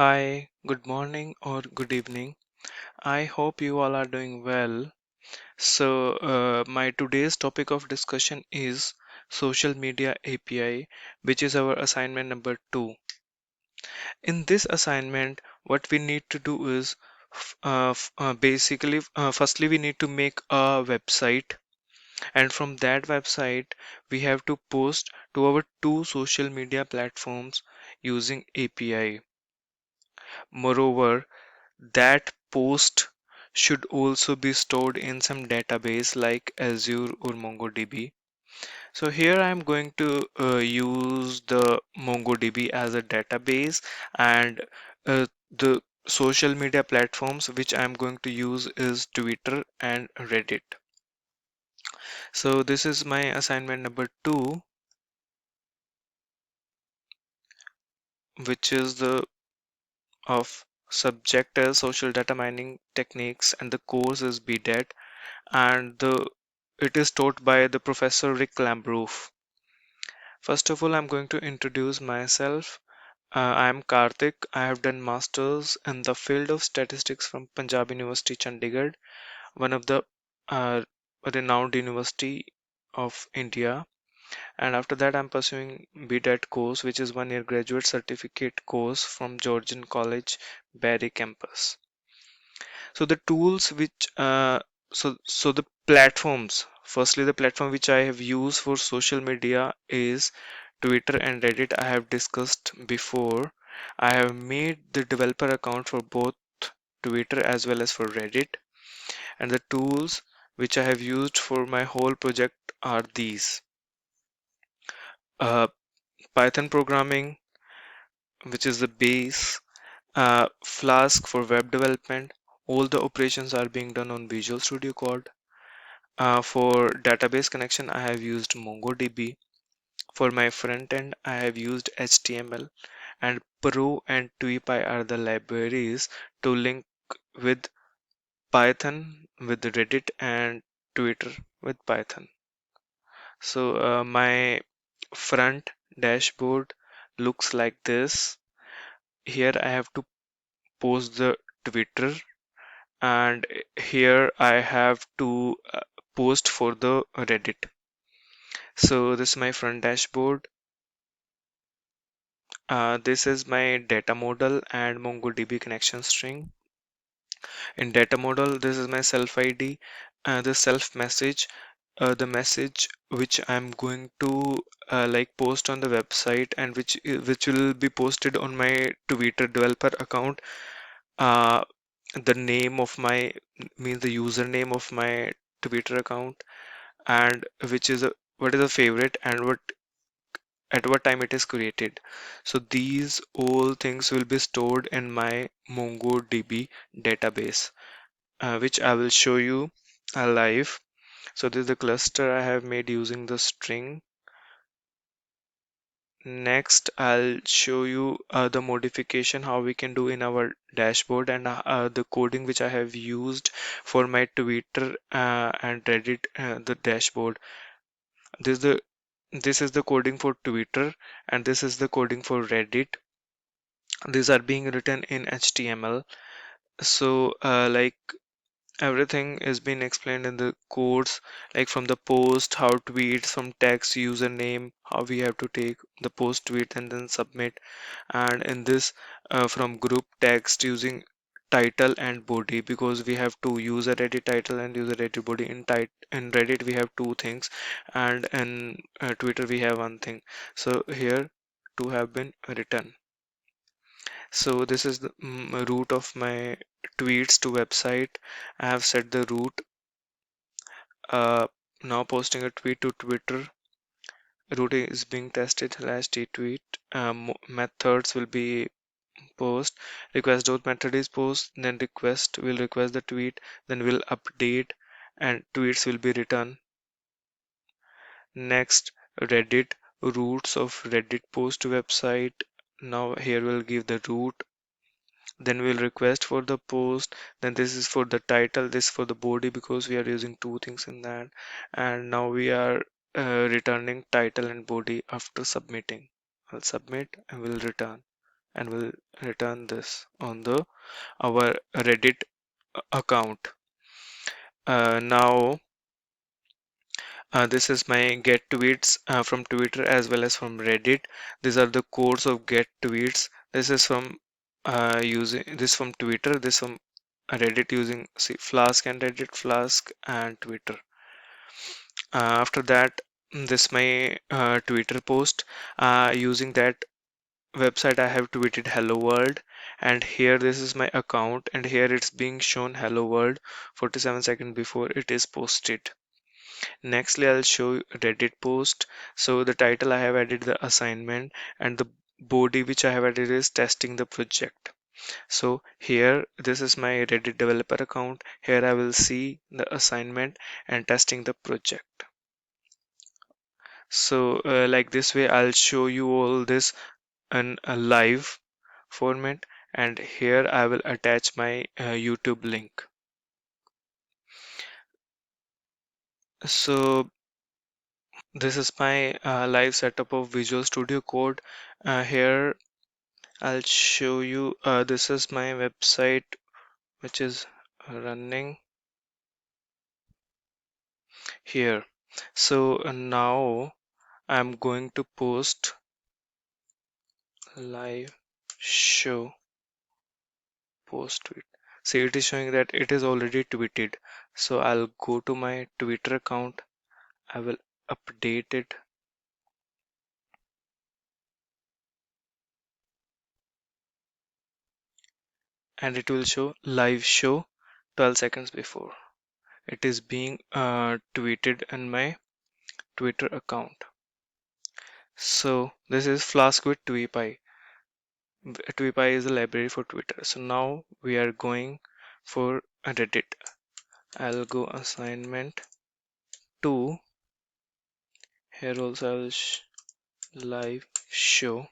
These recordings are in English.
Hi, good morning or good evening. I hope you all are doing well. My today's topic of discussion is social media API, which is our assignment number 2. In this assignment, what we need to do is firstly, we need to make a website, and from that website, we have to post to our two social media platforms using API. Moreover, that post should also be stored in some database like Azure or MongoDB. So here I'm going to use the MongoDB as a database, and the social media platforms which I'm going to use is Twitter and Reddit. So this is my assignment number 2, which is the of subject as social data mining techniques, and the course is BDET, and it is taught by the professor Rick Lambrouf. First of all, I'm going to introduce myself. I am Karthik. I have done masters in the field of statistics from Punjab University, Chandigarh, one of the uh, renowned university of India. And after that, I'm pursuing BTET course, which is 1 year graduate certificate course from Georgian College, Barry campus. So the tools which so the platforms. Firstly, the platform which I have used for social media is Twitter and Reddit. I have discussed before. I have made the developer account for both Twitter as well as for Reddit, and the tools which I have used for my whole project are these: uh, Python programming, which is the base, Flask for web development. All the operations are being done on Visual Studio Code. For database connection, I have used MongoDB. For my front end, I have used HTML, and Pro and TweePy are the libraries to link with Python with Reddit and Twitter with Python. My front dashboard looks like this. Here I have to post the Twitter, and here I have to post for the Reddit. So this is my front dashboard. This is my data model and MongoDB connection string. In data model, this is my self ID, the self message, the message which I'm going to like post on the website, and which will be posted on my Twitter developer account. Uh, the name of my means the username of my Twitter account, and what is a favorite, and what at what time it is created. So these all things will be stored in my MongoDB database, which I will show you live. So this is the cluster I have made using the string. Next, I'll show you the modification how we can do in our dashboard, and the coding which I have used for my Twitter and Reddit the dashboard. This is the this is the coding for Twitter, and this is the coding for Reddit. These are being written in HTML. Like everything is being explained in the codes, like from the post, how tweet, from text, username, how we have to take the post tweet and then submit. And in this, from group text using title and body, because we have to use a Reddit title and use a Reddit body. In Reddit we have two things, and in Twitter we have one thing. So here two have been written. So this is the route of my tweets to website. I have set the route. Uh, Now posting a tweet to Twitter. Route is being tested slash tweet. Methods will be post. Request dot method is post. Then request will request the tweet. Then will update, and tweets will be returned. Next, Reddit routes of Reddit post to website. Now here we'll give the route, then we'll request for the post, then this is for the title, this for the body, because we are using two things in that, and now we are returning title and body after submitting. I'll submit and we'll return. and we'll return this on the our Reddit account. Now this is my get tweets from Twitter as well as from Reddit. These are the codes of get tweets. This is from using this from Twitter, this from Reddit using see, Flask and Reddit, Flask and Twitter. After that, this my Twitter post. Using that website, I have tweeted hello world, and here this is my account, and here it's being shown hello world 47 seconds before it is posted. Nextly, I'll show you Reddit post. So the title I have added the assignment, and the body which I have added is testing the project. So here this is my Reddit developer account. Here I will see the assignment and testing the project. So like this way I'll show you all this in a live format, and here I will attach my YouTube link. So this is my live setup of Visual Studio Code. Here I'll show you this is my website which is running here. So now I'm going to post live show post tweet. See, it is showing that it is already tweeted. So I'll go to my Twitter account. I will update it, and it will show live show 12 seconds before. It is being tweeted in my Twitter account. So this is Flask with TweePy. TweePy is a library for Twitter. So now we are going for Reddit. I'll go assignment 2. Here also I'll live show.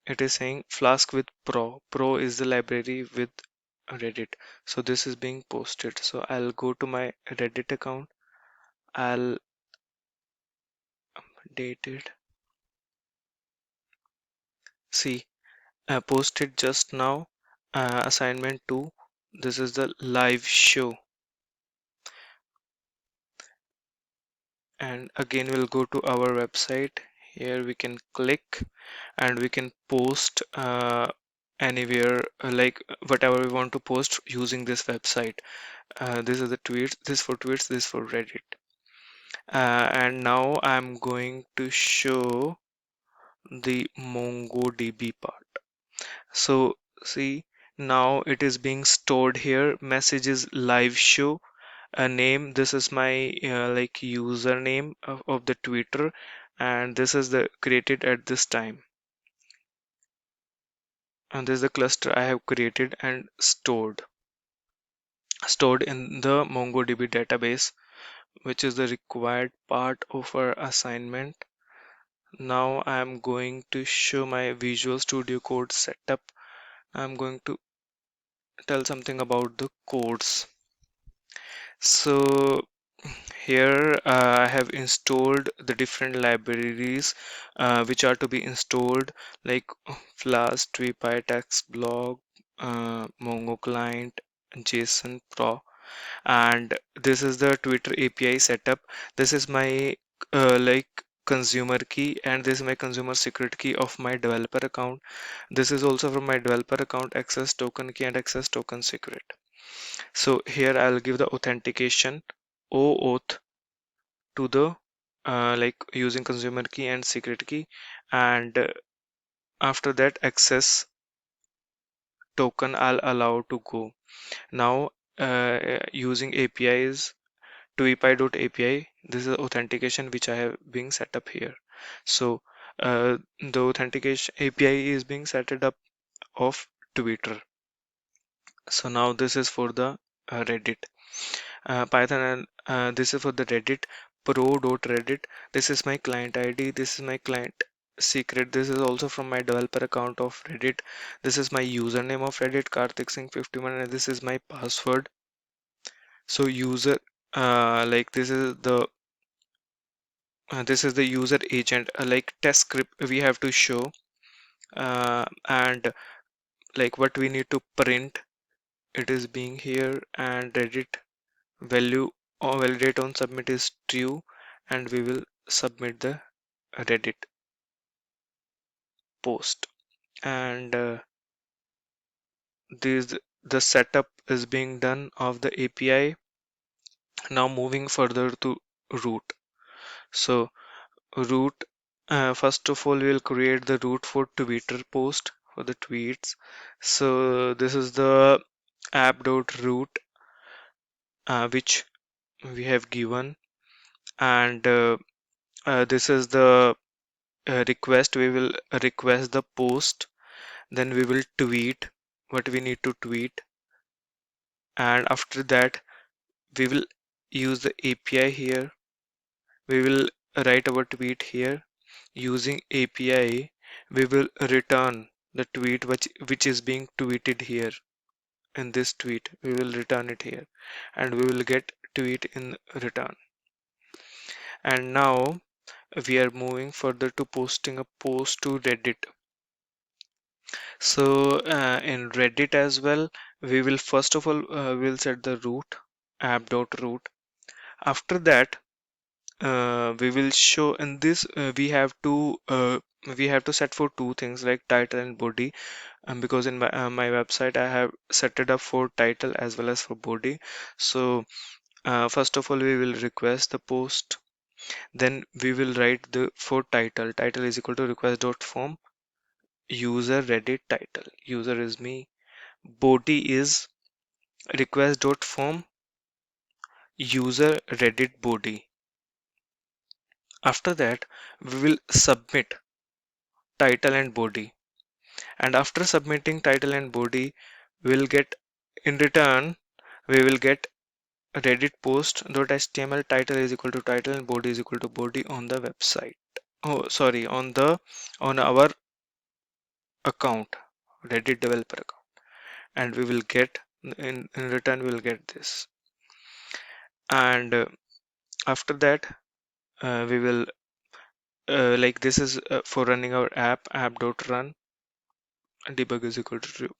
It is saying Flask with Pro. Pro is the library with Reddit. So this is being posted. So I'll go to my Reddit account. I'll date it. See, posted just now. Assignment 2. This is the live show. And again we'll go to our website. Here we can click and we can post anywhere, like whatever we want to post using this website. This is the tweets, this for tweets, this for Reddit. And now I'm going to show the MongoDB part. So see, now it is being stored here. Messages live show a name. This is my like username of the Twitter, and this is the created at this time, and this is the cluster I have created and stored in the MongoDB database, which is the required part of our assignment. Now I am going to show my Visual Studio Code setup. I'm going to tell something about the codes. So here I have installed the different libraries which are to be installed, like Flask, TweePy, TextBlog, Mongo Client, JSON Pro, and this is the Twitter API setup. This is my like consumer key, and this is my consumer secret key of my developer account. This is also from my developer account access token key and access token secret. So here I'll give the authentication OAuth to the like using consumer key and secret key, and after that access token I'll allow to go. Now using APIs tweepy.api, this is authentication which I have being set up here. So the authentication API is being set up of Twitter. So now this is for the Reddit. Python, and this is for the Reddit pro.reddit. This is my client ID, this is my client secret. This is also from my developer account of Reddit. This is my username of Reddit, Karthik Singh 51, and this is my password. So user like this is the this is the user agent, like test script we have to show, and like what we need to print, it is being here, and Reddit value or validate on submit is true, and we will submit the Reddit post. And this the setup is being done of the API. Now moving further to root. So root, first of all we'll create the root for Twitter post for the tweets. So this is the app.root, which we have given, and this is the request. We will request the post, then we will tweet what we need to tweet, and after that we will use the API here. We will write our tweet here. Using API, we will return the tweet which is being tweeted here. In this tweet, we will return it here, and we will get tweet in return. And now we are moving further to posting a post to Reddit. So in Reddit as well, we will first of all we'll set the root, app.root. After that, we will show in this, we have to set for two things like title and body, because in my website I have set it up for title as well as for body. So first of all we will request the post, then we will write the for title is equal to request.form user Reddit title, user is me, body is request.form user Reddit body. After that we will submit title and body, and after submitting title and body, we'll get in return, we will get Reddit post.html, title is equal to title and body is equal to body on the website. Oh, sorry, on our account, Reddit developer account, and we will get in return we'll get this. And after that, we will like this is for running our app.run, debug is equal to true.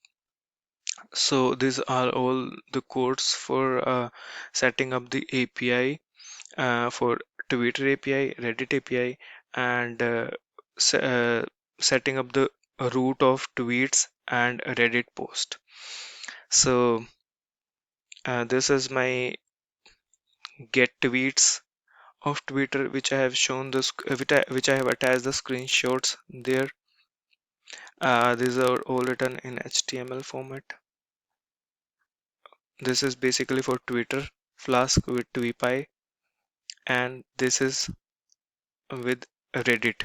So these are all the codes for setting up the API for Twitter API, Reddit API, and setting up the route of tweets and a Reddit post. So this is my get tweets of Twitter, which I have shown this, which I have attached the screenshots there. These are all written in HTML format. This is basically for Twitter, Flask with TweetPy, and this is with Reddit.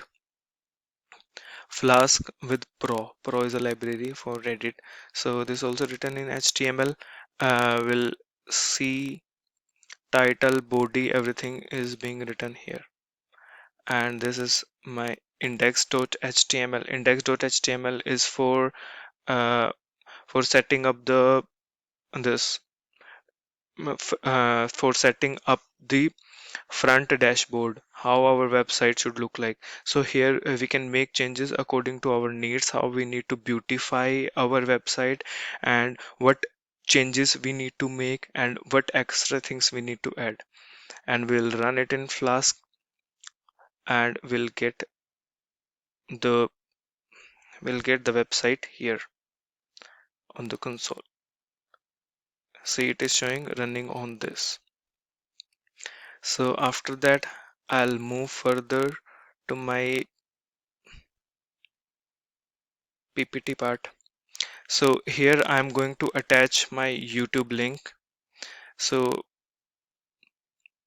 Flask with Pro is a library for Reddit. So this also written in HTML. We'll see title, body, everything is being written here. And this is my index.html. Index.html is for setting up the this for setting up the front dashboard, how our website should look like. So here we can make changes according to our needs, how we need to beautify our website, and what changes we need to make, and what extra things we need to add. And we'll run it in Flask, and the we'll get the website here on the console. See, it is showing running on this. So after that, I'll move further to my PPT part. So here I'm going to attach my YouTube link. So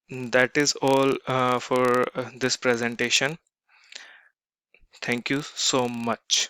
that is all for this presentation. Thank you so much.